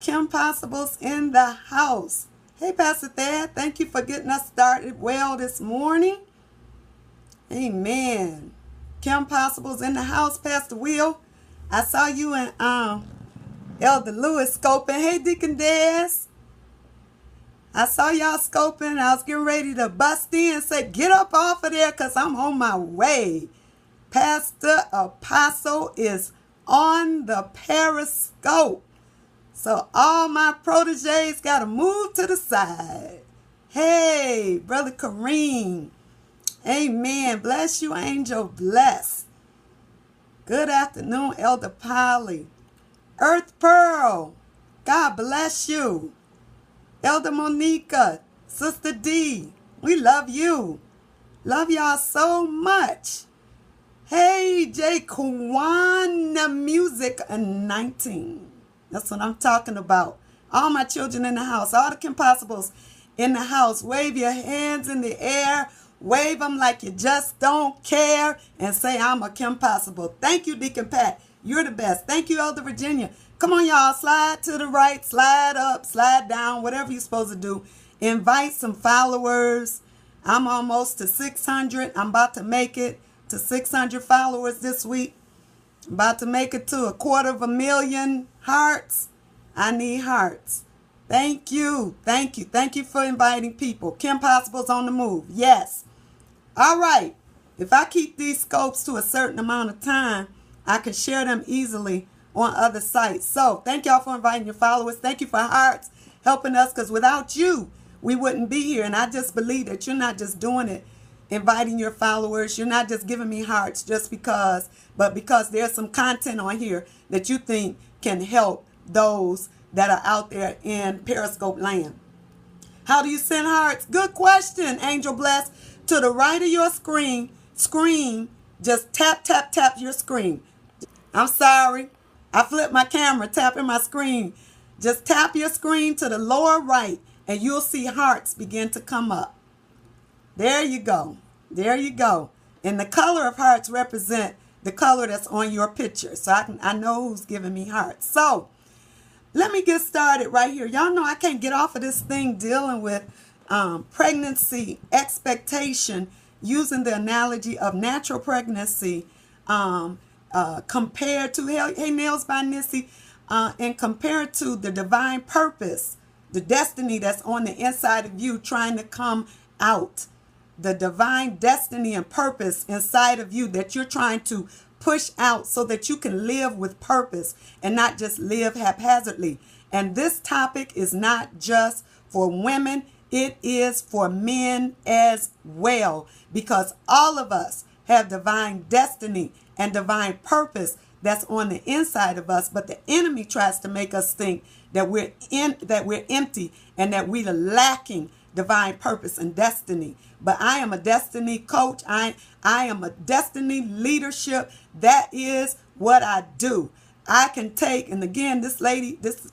Kim Possibles in the house. Hey, Pastor Thad, thank you for getting us started well this morning. Amen. Kim Possibles in the house, Pastor Will. I saw you and Elder Lewis scoping. Hey, Deacon Des. I saw y'all scoping. I was getting ready to bust in and say, get up off of there because I'm on my way. Pastor Apostle is on the Periscope. So all my proteges got to move to the side. Hey, Brother Kareem. Amen. Bless you, Angel. Bless. Good afternoon, Elder Polly. Earth Pearl. God bless you. Elder Monica. Sister D. We love you. Love y'all so much. Hey, J. Kwana Music 19. That's what I'm talking about. All my children in the house. All the Kim Possibles in the house. Wave your hands in the air. Wave them like you just don't care. And say, I'm a Kim Possible. Thank you, Deacon Pat. You're the best. Thank you, Elder Virginia. Come on, y'all. Slide to the right. Slide up. Slide down. Whatever you're supposed to do. Invite some followers. I'm almost to 600. I'm about to make it to 600 followers this week. I'm about to make it to 250,000 hearts. I need hearts. Thank you. Thank you. Thank you for inviting people. Kim Possible's on the move. Yes. All right. If I keep these scopes to a certain amount of time, I can share them easily on other sites. So thank y'all for inviting your followers. Thank you for hearts, helping us, because without you, we wouldn't be here. And I just believe that you're not just doing it, inviting your followers. You're not just giving me hearts just because, but because there's some content on here that you think can help those that are out there in Periscope land. How do you send hearts? Good question, Angel Bless. To the right of your screen, just tap, tap, tap your screen. I'm sorry. I flipped my camera, tapping my screen. Just tap your screen to the lower right and you'll see hearts begin to come up. There you go. There you go. And the color of hearts represent the color that's on your picture. So I know who's giving me hearts. So let me get started right here. Y'all know I can't get off of this thing dealing with pregnancy expectation using the analogy of natural pregnancy compared to, hey, Nails by Nissy, and compared to the divine purpose, the destiny that's on the inside of you trying to come out. The divine destiny and purpose inside of you that you're trying to push out so that you can live with purpose and not just live haphazardly. And this topic is not just for women, it is for men as well, because all of us have divine destiny and divine purpose that's on the inside of us, but the enemy tries to make us think that we're empty and that we're lacking divine purpose and destiny. But I am a destiny coach. I am a destiny leadership. That is what I do. I can take, and again, this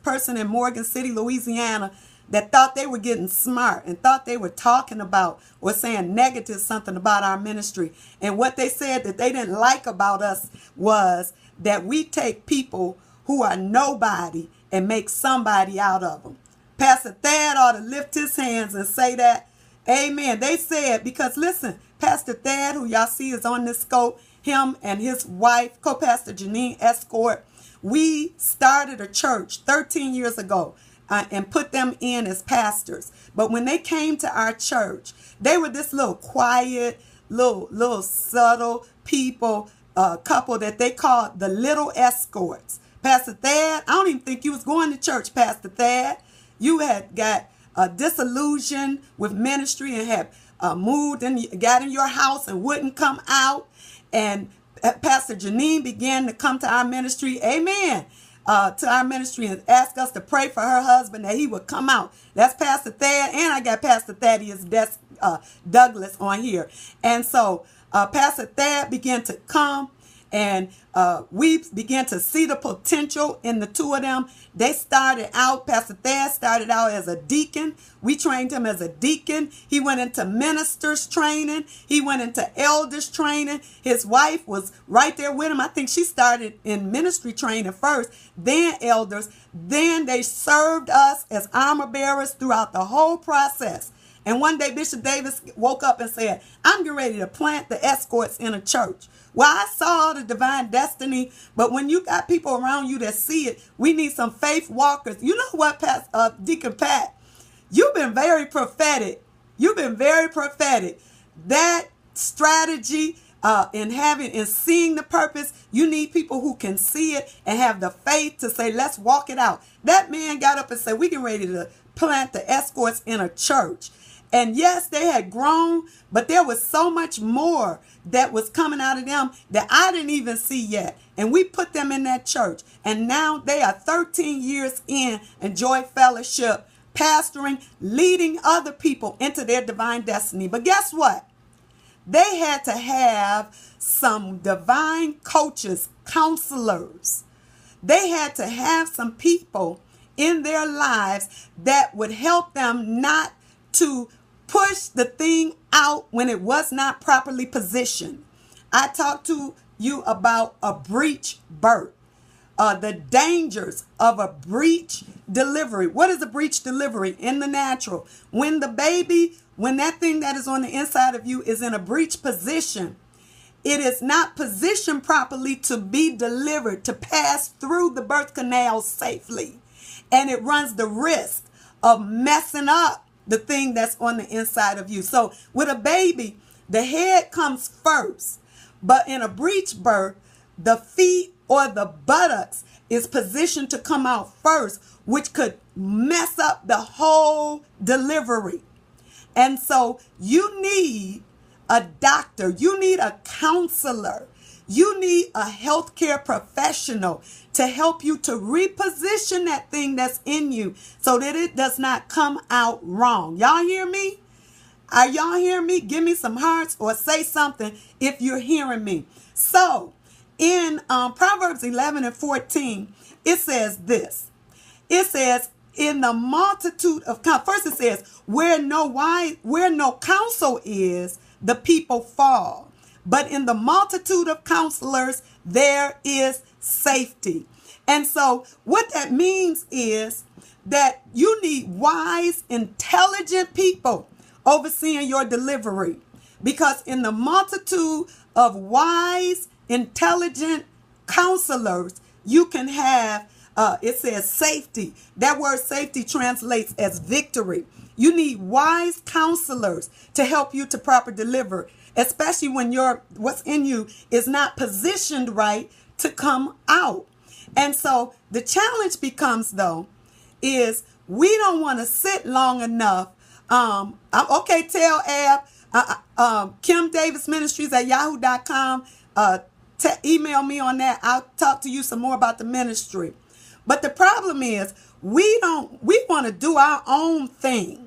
person in Morgan City, Louisiana, that thought they were getting smart and thought they were talking about or saying negative something about our ministry. And what they said that they didn't like about us was that we take people who are nobody and make somebody out of them. Pastor Thad ought to lift his hands and say that. Amen. They said, because listen, Pastor Thad, who y'all see is on this scope, him and his wife, co-pastor Janine Escort, we started a church 13 years ago and put them in as pastors. But when they came to our church, they were this little quiet, little subtle people, couple that they called the Little Escorts. Pastor Thad, I don't even think you was going to church, Pastor Thad. You had got disillusioned with ministry and had moved and got in your house and wouldn't come out. And Pastor Janine began to come to our ministry, amen, to our ministry and ask us to pray for her husband that he would come out. That's Pastor Thad, and I got Pastor Thaddeus Douglas on here. And so Pastor Thad began to come, And we began to see the potential in the two of them. They started out, Pastor Thad started out as a deacon. We trained him as a deacon. He went into ministers training. He went into elders training. His wife was right there with him. I think she started in ministry training first, then elders. Then they served us as armor bearers throughout the whole process. And one day Bishop Davis woke up and said, I'm getting ready to plant the escorts in a church. Well, I saw the divine destiny, but when you got people around you that see it, we need some faith walkers. You know what, Deacon Pat? You've been very prophetic. You've been very prophetic. That strategy in seeing the purpose, you need people who can see it and have the faith to say, let's walk it out. That man got up and said, we get ready to plant the escorts in a church. And yes, they had grown, but there was so much more that was coming out of them that I didn't even see yet. And we put them in that church. And now they are 13 years in Joy Fellowship, pastoring, leading other people into their divine destiny. But guess what? They had to have some divine coaches, counselors. They had to have some people in their lives that would help them not to push the thing out when it was not properly positioned. I talked to you about a breech birth, the dangers of a breech delivery. What is a breech delivery in the natural? When that thing that is on the inside of you is in a breech position, it is not positioned properly to be delivered, to pass through the birth canal safely. And it runs the risk of messing up the thing that's on the inside of you. So with a baby, the head comes first. But in a breech birth, the feet or the buttocks is positioned to come out first, which could mess up the whole delivery. And so you need a doctor, you need a counselor, you need a healthcare professional to help you to reposition that thing that's in you so that it does not come out wrong. Y'all hear me? Are y'all hearing me? Give me some hearts or say something if you're hearing me. So in Proverbs 11 and 14, it says this. It says, in the multitude of first it says, where no counsel is, the people fall. But in the multitude of counselors, there is safety. And so what that means is that you need wise, intelligent people overseeing your delivery. Because in the multitude of wise, intelligent counselors, you can have, it says safety. That word safety translates as victory. You need wise counselors to help you to proper deliver, especially when what's in you is not positioned right to come out. And so the challenge becomes, though, is we don't want to sit long enough. Okay, tell Ab, Kim Davis Ministries at yahoo.com. Email me on that. I'll talk to you some more about the ministry. But the problem is we want to do our own thing.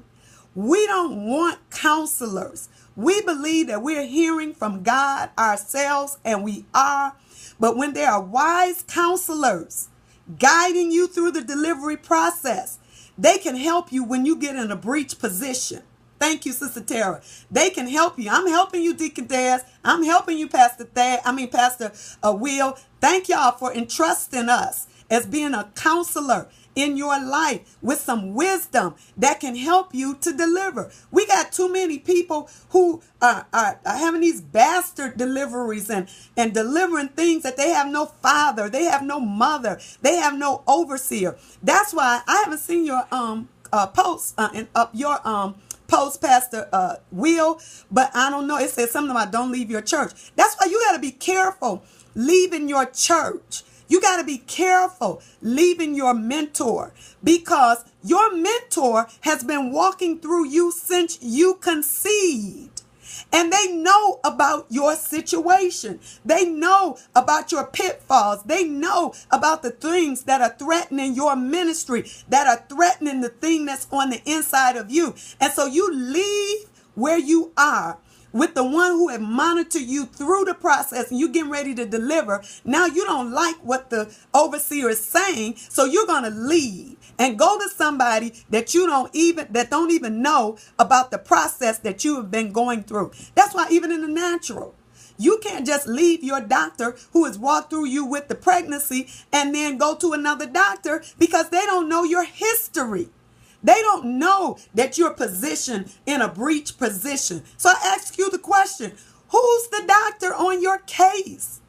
We don't want counselors. We believe that we're hearing from God ourselves, and we are. But when there are wise counselors guiding you through the delivery process, they can help you when you get in a breech position. Thank you, Sister Tara. They can help you. I'm helping you, Deacon Daz. I'm helping you, Pastor Will. Thank y'all for entrusting us as being a counselor in your life with some wisdom that can help you to deliver. We got too many people who are having these bastard deliveries and delivering things that they have no father, they have no mother, they have no overseer. That's why I haven't seen your post post, Pastor Will, but I don't know. It says something about don't leave your church. That's why you got to be careful leaving your church. You got to be careful leaving your mentor, because your mentor has been walking through you since you conceived. And they know about your situation. They know about your pitfalls. They know about the things that are threatening your ministry, that are threatening the thing that's on the inside of you. And so you leave where you are with the one who had monitored you through the process and you getting ready to deliver. Now you don't like what the overseer is saying, so you're going to leave and go to somebody that don't even know about the process that you have been going through. That's why even in the natural, you can't just leave your doctor who has walked through you with the pregnancy and then go to another doctor, because they don't know your history. They don't know that you're positioned in a breech position. So I ask you the question, who's the doctor on your case?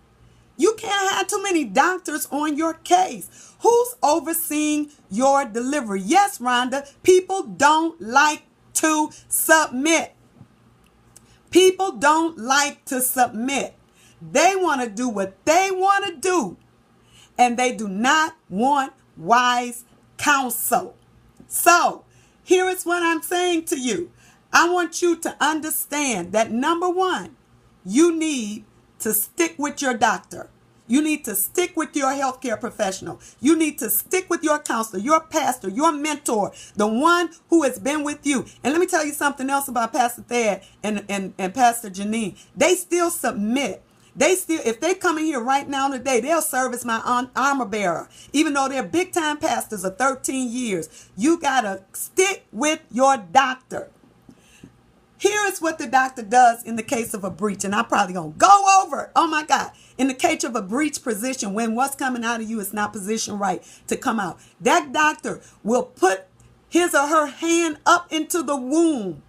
You can't have too many doctors on your case. Who's overseeing your delivery? Yes, Rhonda, people don't like to submit. People don't like to submit. They want to do what they want to do, and they do not want wise counsel. So here is what I'm saying to you. I want you to understand that, number one, you need to stick with your doctor. You need to stick with your healthcare professional. You need to stick with your counselor, your pastor, your mentor, the one who has been with you. And let me tell you something else about Pastor Thad and Pastor Janine. They still submit. If they come in here right now today, they'll serve as my armor bearer. Even though they're big time pastors of 13 years, you got to stick with your doctor. Here is what the doctor does in the case of a breech. And I'm probably going to go over it. Oh my God. In the case of a breech position, when what's coming out of you is not positioned right to come out, that doctor will put his or her hand up into the womb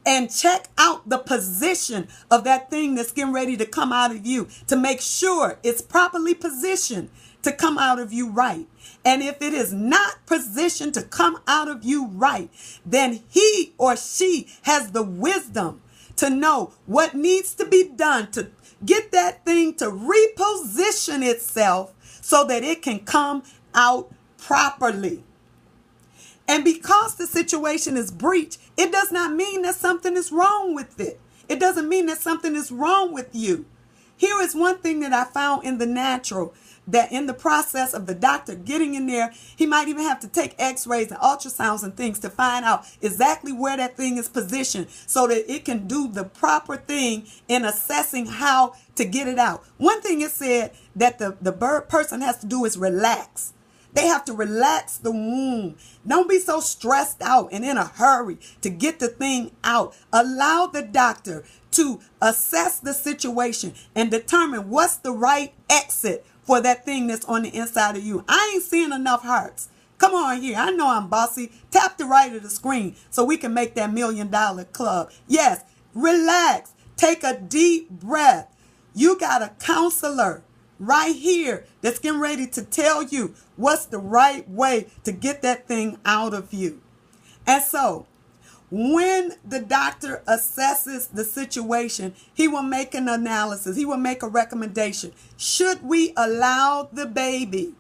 and check out the position of that thing that's getting ready to come out of you to make sure it's properly positioned to come out of you right. And if it is not positioned to come out of you right, then he or she has the wisdom to know what needs to be done to get that thing to reposition itself so that it can come out properly. And because the situation is breech, it does not mean that something is wrong with it. It doesn't mean that something is wrong with you. Here is one thing that I found in the natural, that in the process of the doctor getting in there, he might even have to take x-rays and ultrasounds and things to find out exactly where that thing is positioned so that it can do the proper thing in assessing how to get it out. One thing it said that the person has to do is relax. They have to relax the womb. Don't be so stressed out and in a hurry to get the thing out. Allow the doctor to assess the situation and determine what's the right exit for that thing that's on the inside of you. I ain't seeing enough hearts. Come on here. I know I'm bossy. Tap the right of the screen so we can make that $1 million club. Yes, relax. Take a deep breath. You got a counselor right here that's getting ready to tell you what's the right way to get that thing out of you. And so when the doctor assesses the situation, he will make an analysis. He will make a recommendation. Should we allow the baby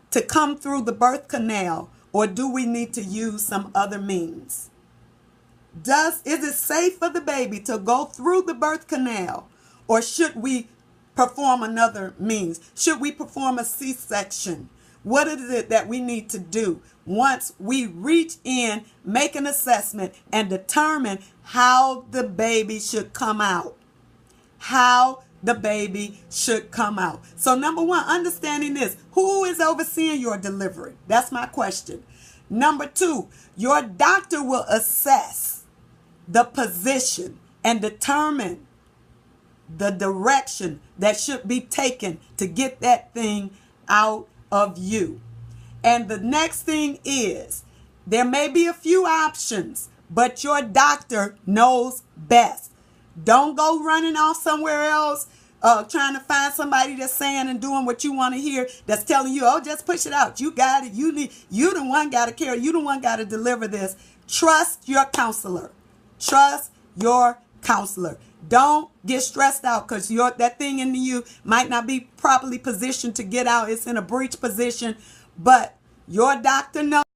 to come through the birth canal, or do we need to use some other means? Is it safe for the baby to go through the birth canal, or should we perform another means? Should we perform a C-section? What is it that we need to do once we reach in, make an assessment, and determine how the baby should come out? How the baby should come out. So number one, understanding this. Who is overseeing your delivery? That's my question. Number two, your doctor will assess the position and determine the direction that should be taken to get that thing out of you. And the next thing is, there may be a few options, but your doctor knows best. Don't go running off somewhere else, trying to find somebody that's saying and doing what you want to hear, that's telling you, oh, just push it out. You got it. You the one got to carry. You the one got to deliver this. Trust your counselor. Trust your counselor. Don't get stressed out because that thing in you might not be properly positioned to get out. It's in a breech position, but your doctor knows.